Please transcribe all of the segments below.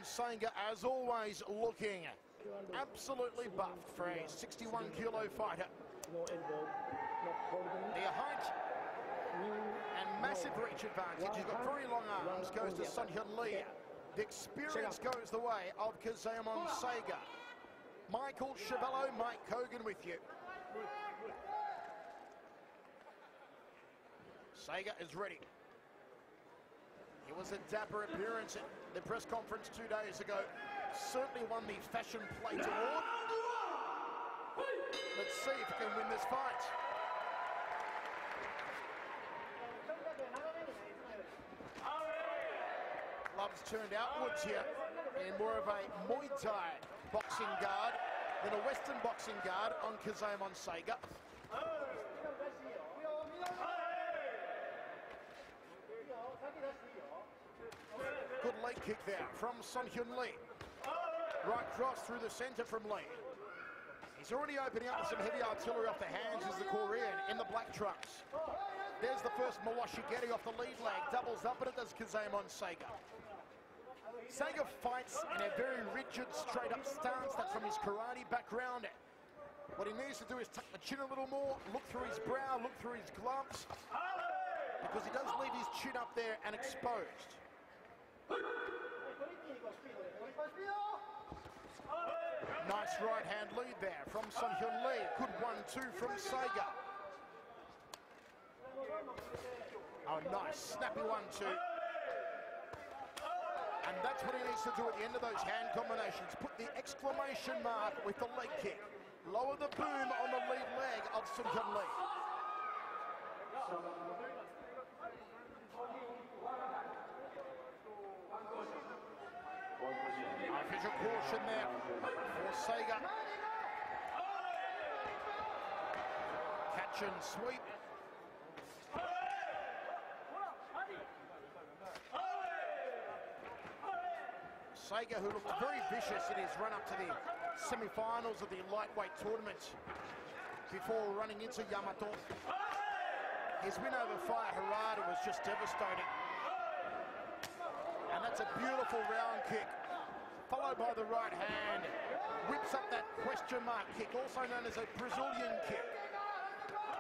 Saiga, as always, looking absolutely buffed for a 61-kilo fighter. The height and massive reach advantage. He's got very long arms, goes to Sung-Hyun Lee. The experience goes the way of Kizaemon Saiga. Michael Chevello, Mike Kogan with you. Saiga is ready. It was a dapper appearance at the press conference 2 days ago. Certainly won the Fashion Plate Award. Let's see if he can win this fight. Gloves turned outwards here in more of a Muay Thai boxing guard than a Western boxing guard on Kizaemon Saiga. Good leg kick there from Sung-Hyun Lee. Right cross through the centre from Lee. He's already opening up with some heavy artillery off the hands as the Korean in the black trunks. There's the first Mawashi getting off the lead leg. Doubles up, but it does Kizaemon Saiga. Saiga fights in a very rigid, straight-up stance. That's from his karate background. What he needs to do is tuck the chin a little more, look through his brow, look through his gloves, because he does leave his chin up there and exposed. Nice right-hand lead there from Sung-Hyun Lee. Good 1-2 from Saiga. Oh, nice, snappy 1-2. And that's what he needs to do at the end of those hand combinations. Put the exclamation mark with the leg kick. Lower the boom on the lead leg of Sung-Hyun Lee. Official caution there for Saiga. Catch and sweep. Saiga, who looked very vicious in his run up to the semi-finals of the lightweight tournament before running into Yamato. His win over Fire Harada was just devastating. And that's a beautiful round kick, followed by the right hand. Whips up that question mark kick, also known as a Brazilian kick,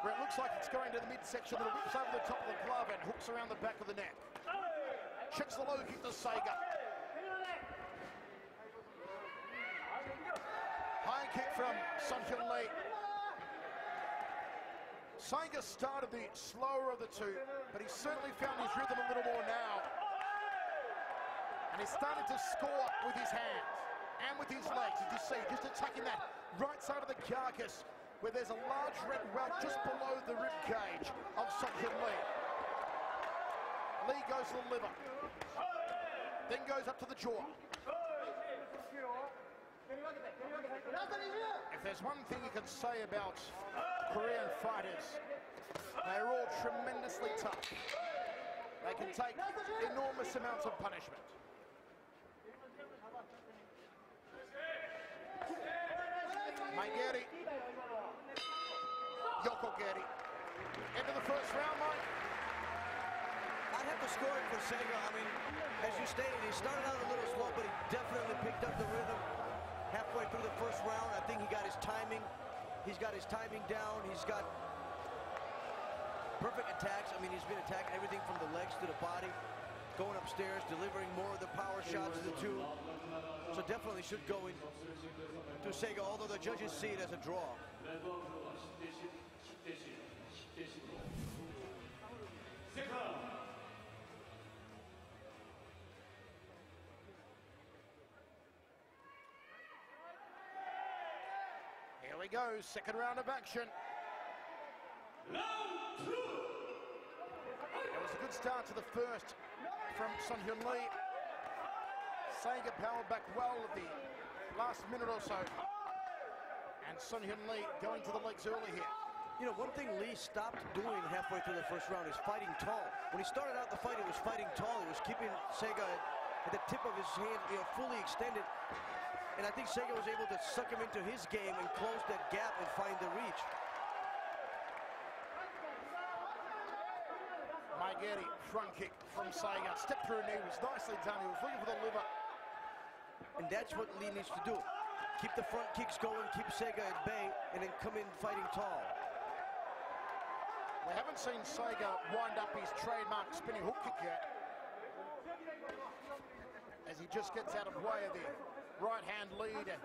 where it looks like it's going to the midsection, but it whips over the top of the glove and hooks around the back of the neck. Checks the low kick to Saiga. High kick from Sung-Hyun Lee. Saiga started the slower of the two, but he's certainly found his rhythm a little more now. And he's started to score with his hands and with his legs, as you see, just attacking that right side of the carcass, where there's a large red welt just below the rib cage of Sung-Hyun Lee. Lee goes to the liver, then goes up to the jaw. If there's one thing you can say about Korean fighters, they're all tremendously tough. They can take enormous amounts of punishment. Maigeri, Yokogeri. Into the first round, Mike. I'd have to score it for Saiga. I mean, as you stated, he started out a little slow, but he definitely picked up the rhythm halfway through the first round. I think he got his timing. He's got his timing down. He's got perfect attacks. I mean, he's been attacking everything from the legs to the body, going upstairs, delivering more of the power shots to the two. So definitely should go in to Saiga, although the judges see it as a draw. Here we go, second round of action. Round 2. It was a good start to the first from Sung-Hyun Lee. Saiga powered back well at the last minute or so. And Sung-Hyun Lee going to the legs early here. You know, one thing Lee stopped doing halfway through the first round is fighting tall. When he started out the fight, he was fighting tall. He was keeping Saiga at the tip of his hand, you know, fully extended. And I think Saiga was able to suck him into his game and close that gap and find the reach. Maigeri, front kick from Saiga. Step through knee was nicely done. He was looking for the liver. And that's what Lee needs to do. Keep the front kicks going, keep Saiga at bay, and then come in fighting tall. We haven't seen Saiga wind up his trademark spinning hook kick yet, as he just gets out of way of the right hand lead and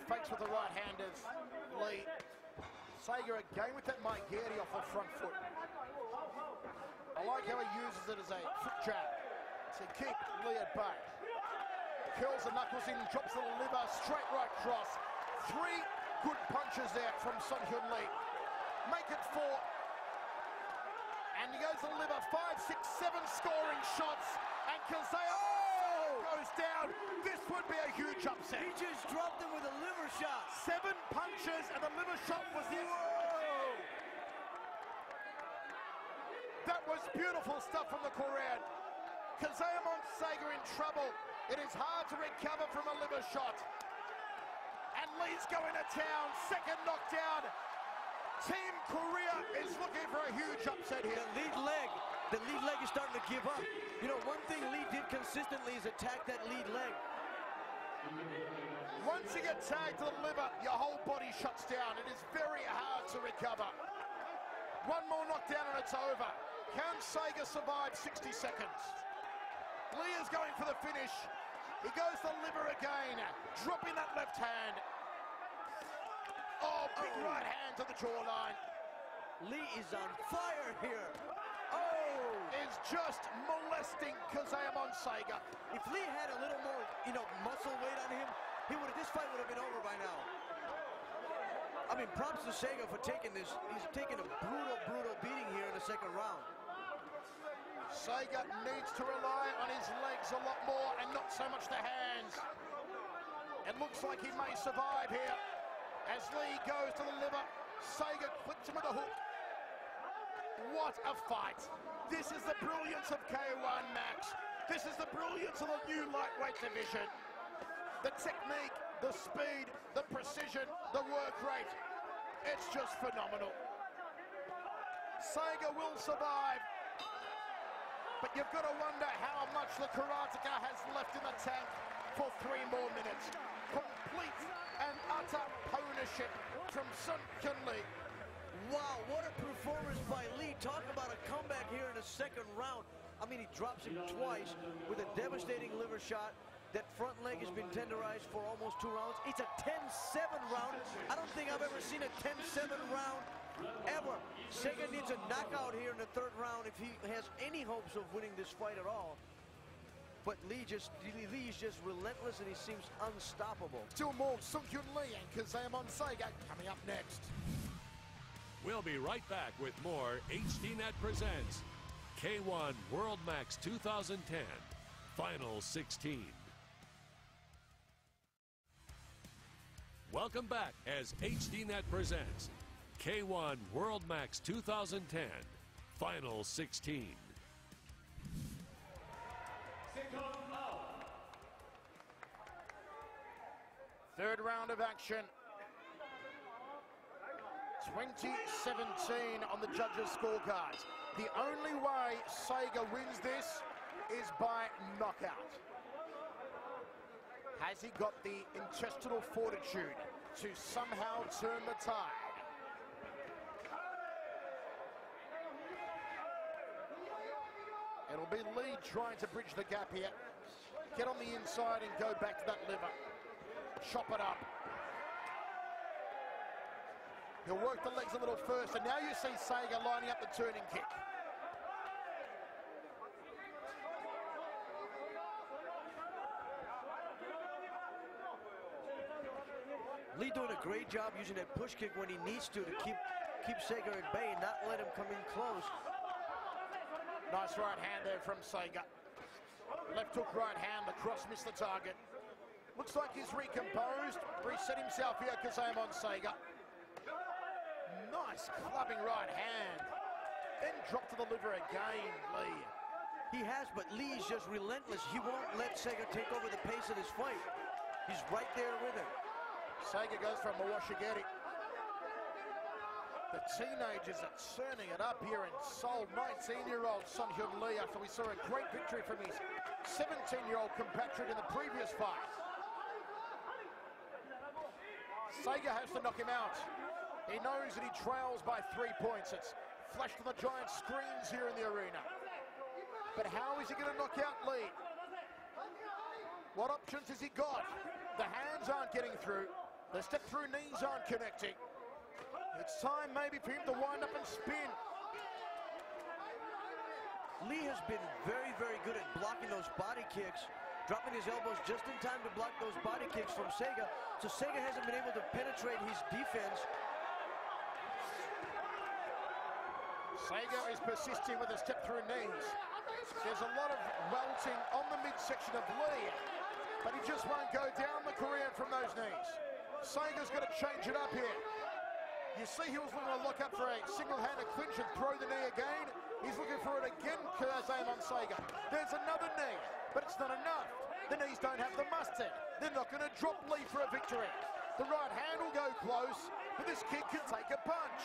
fakes with the right handers lead. Saiga again with that Maigiri off the front foot. I like how he uses it as a foot jab to keep Lee at bay. Curls the knuckles in, drops the liver, straight right cross. 3 good punches there from Sung-Hyun Lee. Make it 4. And he goes to the liver, 5, 6, 7 scoring shots. And Kizaemon goes down. This would be a huge upset. He just dropped him with a liver shot. 7 punches and the liver shot was the... That was beautiful stuff from the Korean. Kizaemon Saiga in trouble. It is hard to recover from a liver shot. And Lee's going to town. Second knockdown. Team Korea is looking for a huge upset here. The lead leg is starting to give up. You know, one thing Lee did consistently is attack that lead leg. Once you get tagged to the liver, your whole body shuts down. It is very hard to recover. One more knockdown and it's over. Can Saiga survive 60 seconds? Lee is going for the finish. He goes to the liver again, dropping that left hand. Oh, big right hand to the jawline. Lee is on fire here. Is just molesting Kizaemon Saiga. If Lee had a little more, muscle weight on him, this fight would have been over by now. I mean, props to Saiga for taking this. He's taking a brutal beating here in the second round. Saiga needs to rely on his legs a lot more and not so much the hands. It looks like he may survive here. As Lee goes to the liver, Saiga clips him with a hook. What a fight. This is the brilliance of K1 Max. This is the brilliance of the new lightweight division. The technique, the speed, the precision, the work rate. It's just phenomenal. Saiga will survive. But you've got to wonder how much the karateka has left in the tank for 3 more minutes. Complete and utter ownership from Sung-Hyun Lee. Wow, what a performance by Lee. Talk about a comeback here in the second round. I mean, he drops him twice with a devastating liver shot. That front leg has been tenderized for almost 2 rounds. It's a 10-7 round. I don't think I've ever seen a 10-7 round ever. Saiga needs a knockout here in the 3rd round if he has any hopes of winning this fight at all. But Lee's just relentless and he seems unstoppable. Still more Sung-Hyun Lee and Kizaemon Saiga coming up next. We'll be right back with more HDNet presents K1 World Max 2010 Final 16. Welcome back as HDNet presents K1 World Max 2010 Final 16. Third round of action. 2017 on the judges' scorecards. The only way Saiga wins this is by knockout. Has he got the intestinal fortitude to somehow turn the tide? It'll be Lee trying to bridge the gap here. Get on the inside and go back to that liver. Chop it up. He'll work the legs a little first, and now you see Saiga lining up the turning kick. Lee doing a great job using that push kick when he needs to keep Saiga at bay and not let him come in close. Nice right hand there from Saiga. Left hook, right hand, the cross missed the target. Looks like he's recomposed, reset himself here, Kizaemon Saiga. Nice clubbing right hand. Then drop to the liver again, Lee. He has, but Lee's just relentless. He won't let Saiga take over the pace of this fight. He's right there with him. Saiga goes from Mawashigiri. The teenagers are turning it up here in Seoul. 19-year-old Sung-Hyun Lee, after we saw a great victory from his 17-year-old compatriot in the previous fight. Saiga has to knock him out. He knows that he trails by 3 points. It's flashed on the giant screens here in the arena. But how is he going to knock out Lee? What options has he got? The hands aren't getting through. The step-through knees aren't connecting. It's time maybe for him to wind up and spin. Lee has been very, very good at blocking those body kicks, dropping his elbows just in time to block those body kicks from Saiga. So Saiga hasn't been able to penetrate his defense. Saiga is persisting with the step-through knees. There's a lot of welting on the midsection of Lee, but he just won't go down the Korean from those knees. Saiga's got to change it up here. You see he was looking to look up for a single-handed clinch and throw the knee again. He's looking for it again, Kizaemon Saiga. There's another knee, but it's not enough. The knees don't have the mustard. They're not going to drop Lee for a victory. The right hand will go close, but this kid can take a punch.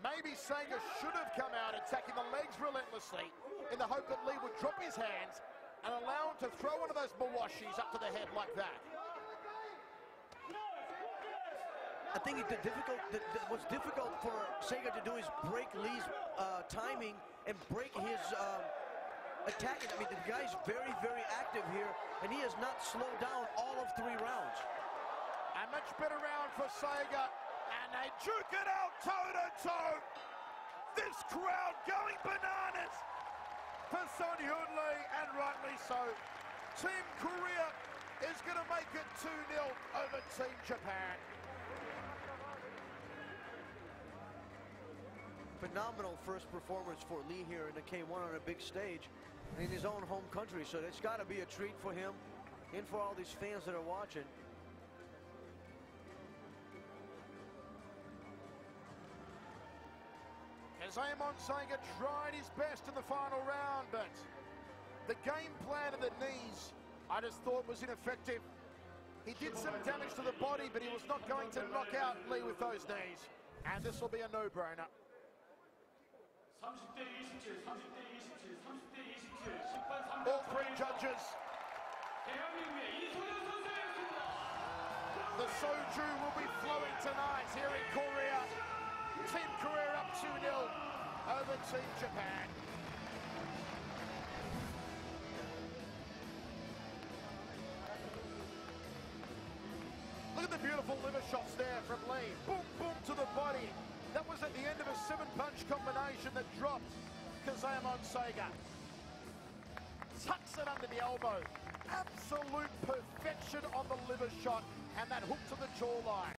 Maybe Saiga should have come out attacking the legs relentlessly in the hope that Lee would drop his hands and allow him to throw one of those mawashis up to the head like that. I think what's difficult for Saiga to do is break Lee's timing and break his attacking. I mean, the guy's very, very active here, and he has not slowed down all of 3 rounds. A much better round for Saiga. And they juke it out toe-to-toe. This crowd going bananas for Sung-Hyun Lee, and rightly so. Team Korea is going to make it 2-0 over Team Japan. Phenomenal first performance for Lee here in the K1 on a big stage in his own home country, so it's got to be a treat for him and for all these fans that are watching. Kizaemon Saiga tried his best in the final round, but the game plan of the knees, I just thought, was ineffective. He did some damage to the body, but he was not going to knock out Lee with those knees. And this will be a no-brainer. All 3 judges. The soju will be flowing tonight here in Korea. Team Korea up 2-0 over Team Japan. Look at the beautiful liver shots there from Lee. Boom, boom to the body. That was at the end of a 7-punch combination that dropped Kizaemon Saiga. Tucks it under the elbow. Absolute perfection on the liver shot, and that hook to the jawline.